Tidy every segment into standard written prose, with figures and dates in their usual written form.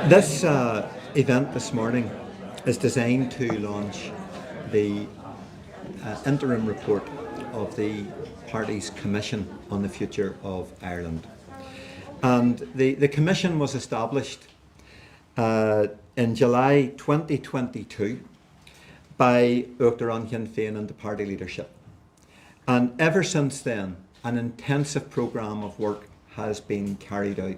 This event this morning is designed to launch the interim report of the Party's Commission on the Future of Ireland. And the Commission was established in July 2022 by Uachtarán Féin and the party leadership. And ever since then, an intensive programme of work has been carried out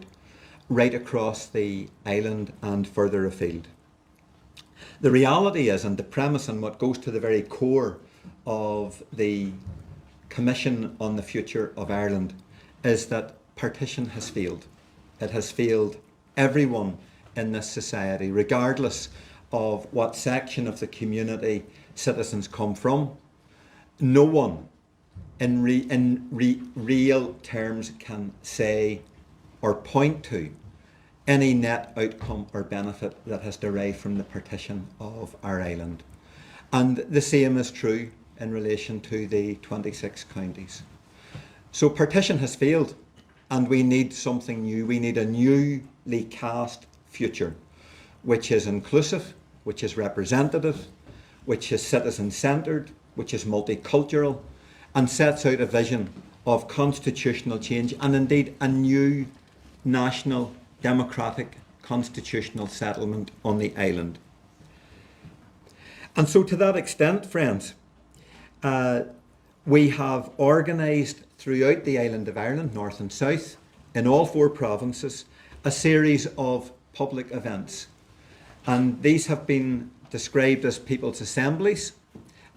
right across the island and further afield. The reality is, and the premise and what goes to the very core of the Commission on the Future of Ireland, is that partition has failed. It has failed everyone in this society, regardless of what section of the community citizens come from. No one in real terms can say or point to any net outcome or benefit that has derived from the partition of our island. And the same is true in relation to the 26 counties. So partition has failed, and we need something new. We need a newly cast future, which is inclusive, which is representative, which is citizen-centred, which is multicultural, and sets out a vision of constitutional change and indeed a new national democratic constitutional settlement on the island. And so to that extent, friends, we have organised throughout the island of Ireland, north and south, in all 4 provinces, a series of public events. And these have been described as people's assemblies,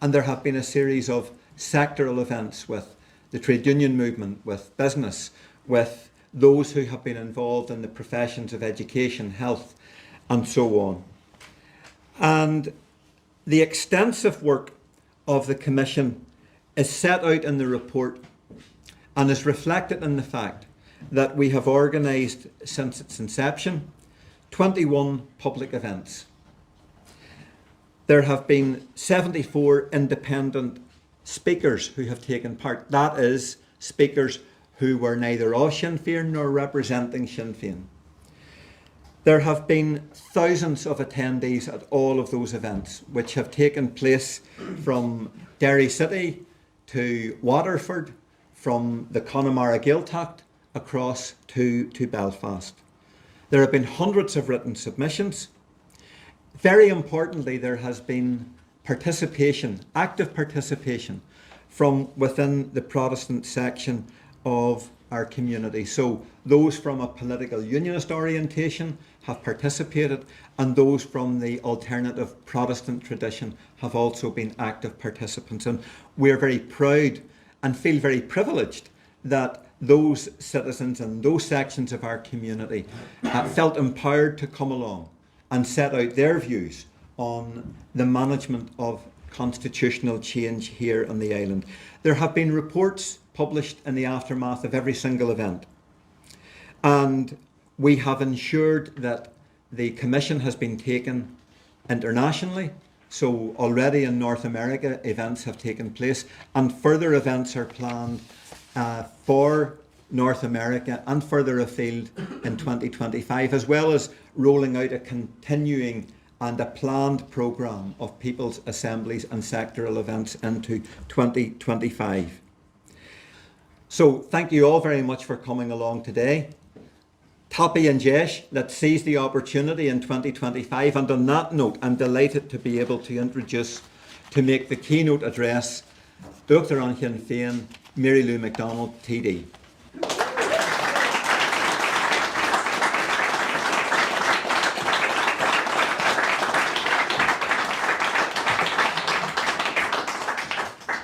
and there have been a series of sectoral events with the trade union movement, with business, with those who have been involved in the professions of education, health, and so on. And the extensive work of the Commission is set out in the report and is reflected in the fact that we have organised, since its inception, 21 public events. There have been 74 independent speakers who have taken part. That is, speakers who were neither of Sinn Féin nor representing Sinn Féin. There have been thousands of attendees at all of those events, which have taken place from Derry City to Waterford, from the Connemara Gaeltacht across to Belfast. There have been hundreds of written submissions. Very importantly, there has been participation, active participation, from within the Protestant section of our community. So those from a political unionist orientation have participated, and those from the alternative Protestant tradition have also been active participants. And we're very proud and feel very privileged that those citizens and those sections of our community felt empowered to come along and set out their views on the management of constitutional change here on the island. There have been reports published in the aftermath of every single event, and we have ensured that the Commission has been taken internationally. So already in North America events have taken place, and further events are planned for North America and further afield in 2025, as well as rolling out a continuing and a planned programme of people's assemblies and sectoral events into 2025. So thank you all very much for coming along today. Tapi and Jesh, let's seize the opportunity in 2025. And on that note, I'm delighted to be able to introduce, to make the keynote address, Uachtarán Féin, Lou McDonald TD.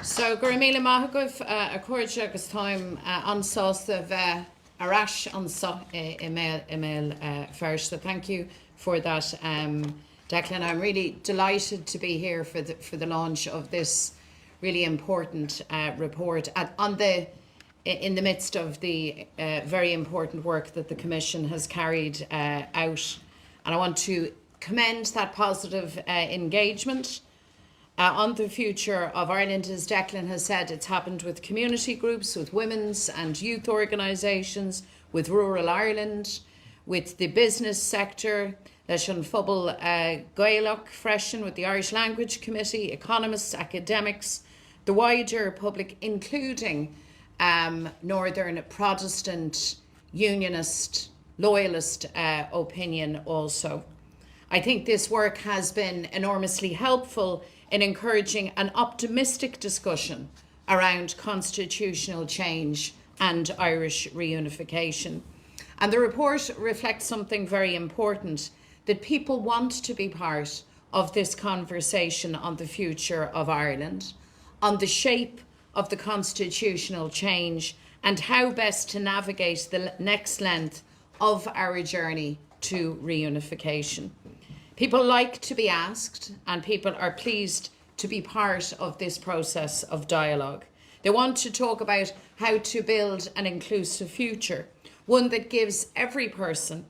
So, gur míle maith agah a cuairte agus táim ansásta bheith arás ansá email first. So thank you for that, Declan. I'm really delighted to be here for the launch of this really important report in the midst of the very important work that the Commission has carried out. And I want to commend that positive engagement. On the future of Ireland, as Declan has said, it's happened with community groups, with women's and youth organisations, with rural Ireland, with the business sector, leis an phobal Gaelach freisin with the Irish Language Committee, economists, academics, the wider public, including Northern Protestant, Unionist, Loyalist opinion also. I think this work has been enormously helpful in encouraging an optimistic discussion around constitutional change and Irish reunification. And the report reflects something very important, that people want to be part of this conversation on the future of Ireland, on the shape of the constitutional change and how best to navigate the next length of our journey to reunification. People like to be asked, and people are pleased to be part of this process of dialogue. They want to talk about how to build an inclusive future, one that gives every person,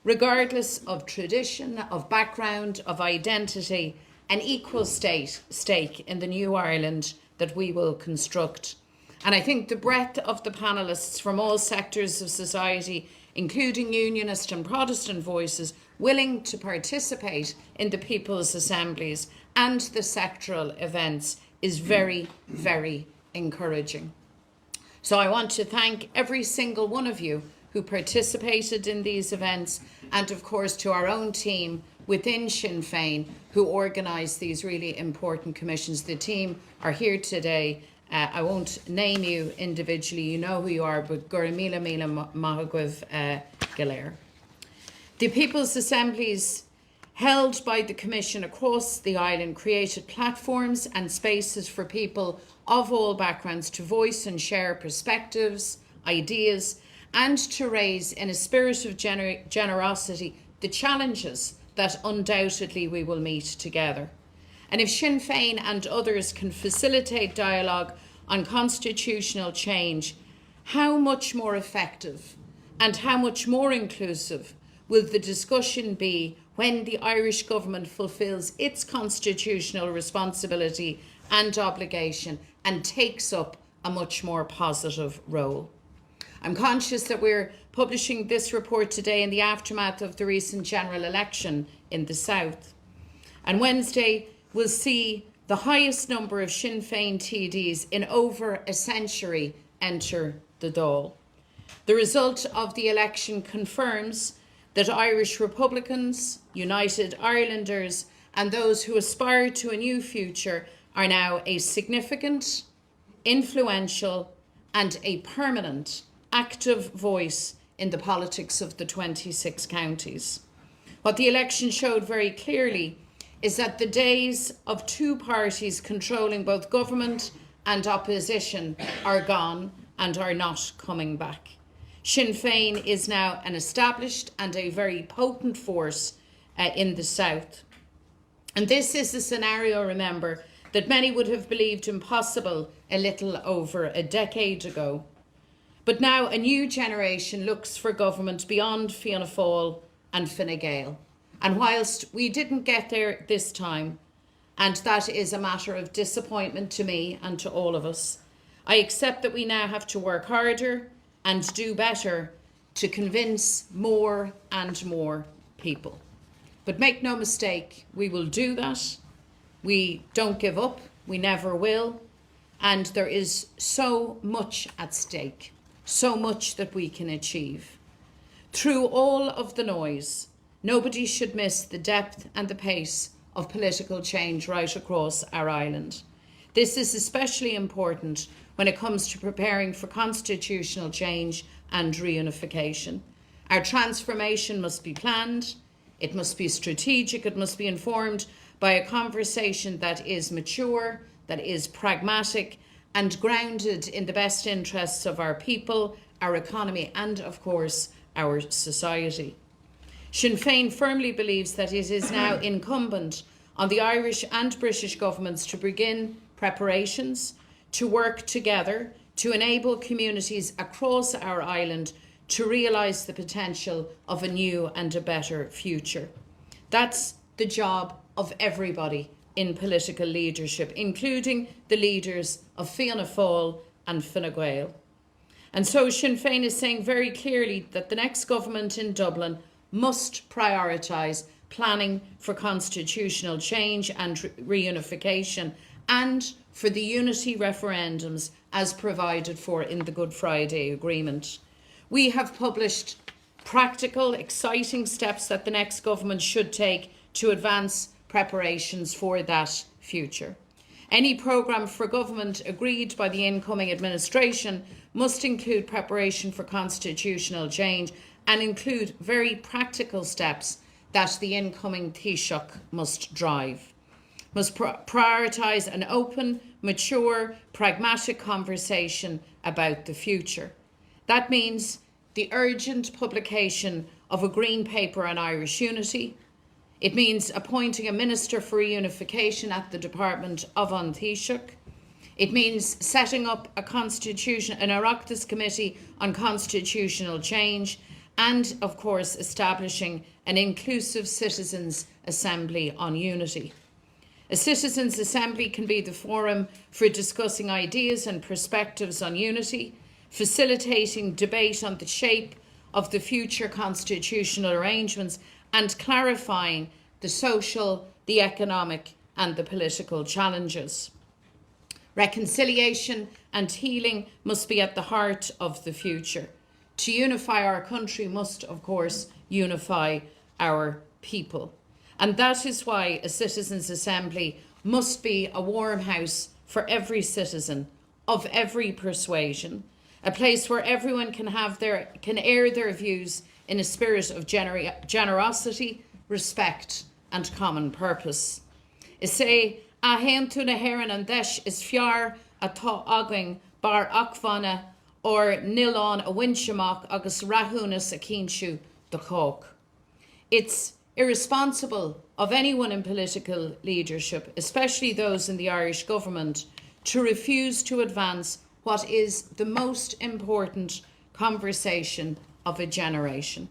regardless of tradition, of background, of identity, an equal stake in the new Ireland that we will construct. And I think the breadth of the panellists from all sectors of society, including Unionist and Protestant voices, willing to participate in the People's Assemblies and the sectoral events is very, very encouraging. So I want to thank every single one of you who participated in these events, and of course to our own team within Sinn Féin who organised these really important commissions. The team are here today. I won't name you individually, you know who you are, but Gura Míle Míle Maithfidh Galéir. The People's Assemblies held by the Commission across the island created platforms and spaces for people of all backgrounds to voice and share perspectives, ideas, and to raise in a spirit of generosity the challenges that undoubtedly we will meet together. And if Sinn Féin and others can facilitate dialogue on constitutional change, how much more effective and how much more inclusive will the discussion be when the Irish government fulfills its constitutional responsibility and obligation and takes up a much more positive role? I'm conscious that we're publishing this report today in the aftermath of the recent general election in the South. And Wednesday will see the highest number of Sinn Féin TDs in over a century enter the Dáil. The result of the election confirms that Irish Republicans, United Irelanders, and those who aspire to a new future are now a significant, influential, and a permanent active voice in the politics of the 26 counties. What the election showed very clearly is that the days of two parties controlling both government and opposition are gone and are not coming back. Sinn Féin is now an established and a very potent force in the South. And this is a scenario, remember, that many would have believed impossible a little over a decade ago. But now a new generation looks for government beyond Fianna Fáil and Fine Gael. And whilst we didn't get there this time, and that is a matter of disappointment to me and to all of us, I accept that we now have to work harder and do better to convince more and more people. But make no mistake, we will do that. We don't give up, we never will. And there is so much at stake, so much that we can achieve. Through all of the noise, nobody should miss the depth and the pace of political change right across our island. This is especially important when it comes to preparing for constitutional change and reunification. Our transformation must be planned, it must be strategic, it must be informed by a conversation that is mature, that is pragmatic, and grounded in the best interests of our people, our economy, and of course, our society. Sinn Féin firmly believes that it is now incumbent on the Irish and British governments to begin preparations, to work together, to enable communities across our island to realise the potential of a new and a better future. That's the job of everybody in political leadership, including the leaders of Fianna Fáil and Fine Gael. And so Sinn Féin is saying very clearly that the next government in Dublin must prioritise planning for constitutional change and reunification, and for the unity referendums as provided for in the Good Friday Agreement. We have published practical, exciting steps that the next government should take to advance preparations for that future. Any programme for government agreed by the incoming administration must include preparation for constitutional change and include very practical steps that the incoming Taoiseach must drive. Must prioritise an open, mature, pragmatic conversation about the future. That means the urgent publication of a green paper on Irish unity. It means appointing a Minister for Reunification at the Department of An Taoiseach. It means setting up an Oireachtas Committee on Constitutional Change, and, of course, establishing an inclusive Citizens' Assembly on Unity. A Citizens' Assembly can be the forum for discussing ideas and perspectives on unity, facilitating debate on the shape of the future constitutional arrangements, and clarifying the social, the economic and the political challenges. Reconciliation and healing must be at the heart of the future. To unify our country must, of course, unify our people. And that is why a Citizens' Assembly must be a warm house for every citizen of every persuasion, a place where everyone can air their views in a spirit of generosity, respect and common purpose. Is say, a hen tu na heran an desh is fiar a tá aging bar achvana or nilon a winshamach agus rahunas a kinshu the cock. It's irresponsible of anyone in political leadership, especially those in the Irish government, to refuse to advance what is the most important conversation of a generation.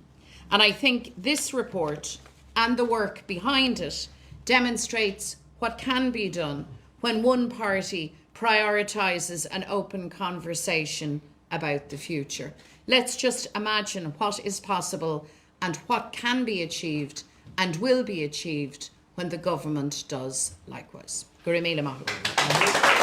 And I think this report and the work behind it demonstrates what can be done when one party prioritises an open conversation about the future. Let's just imagine what is possible and what can be achieved and will be achieved when the government does likewise. Gurumila Mahu.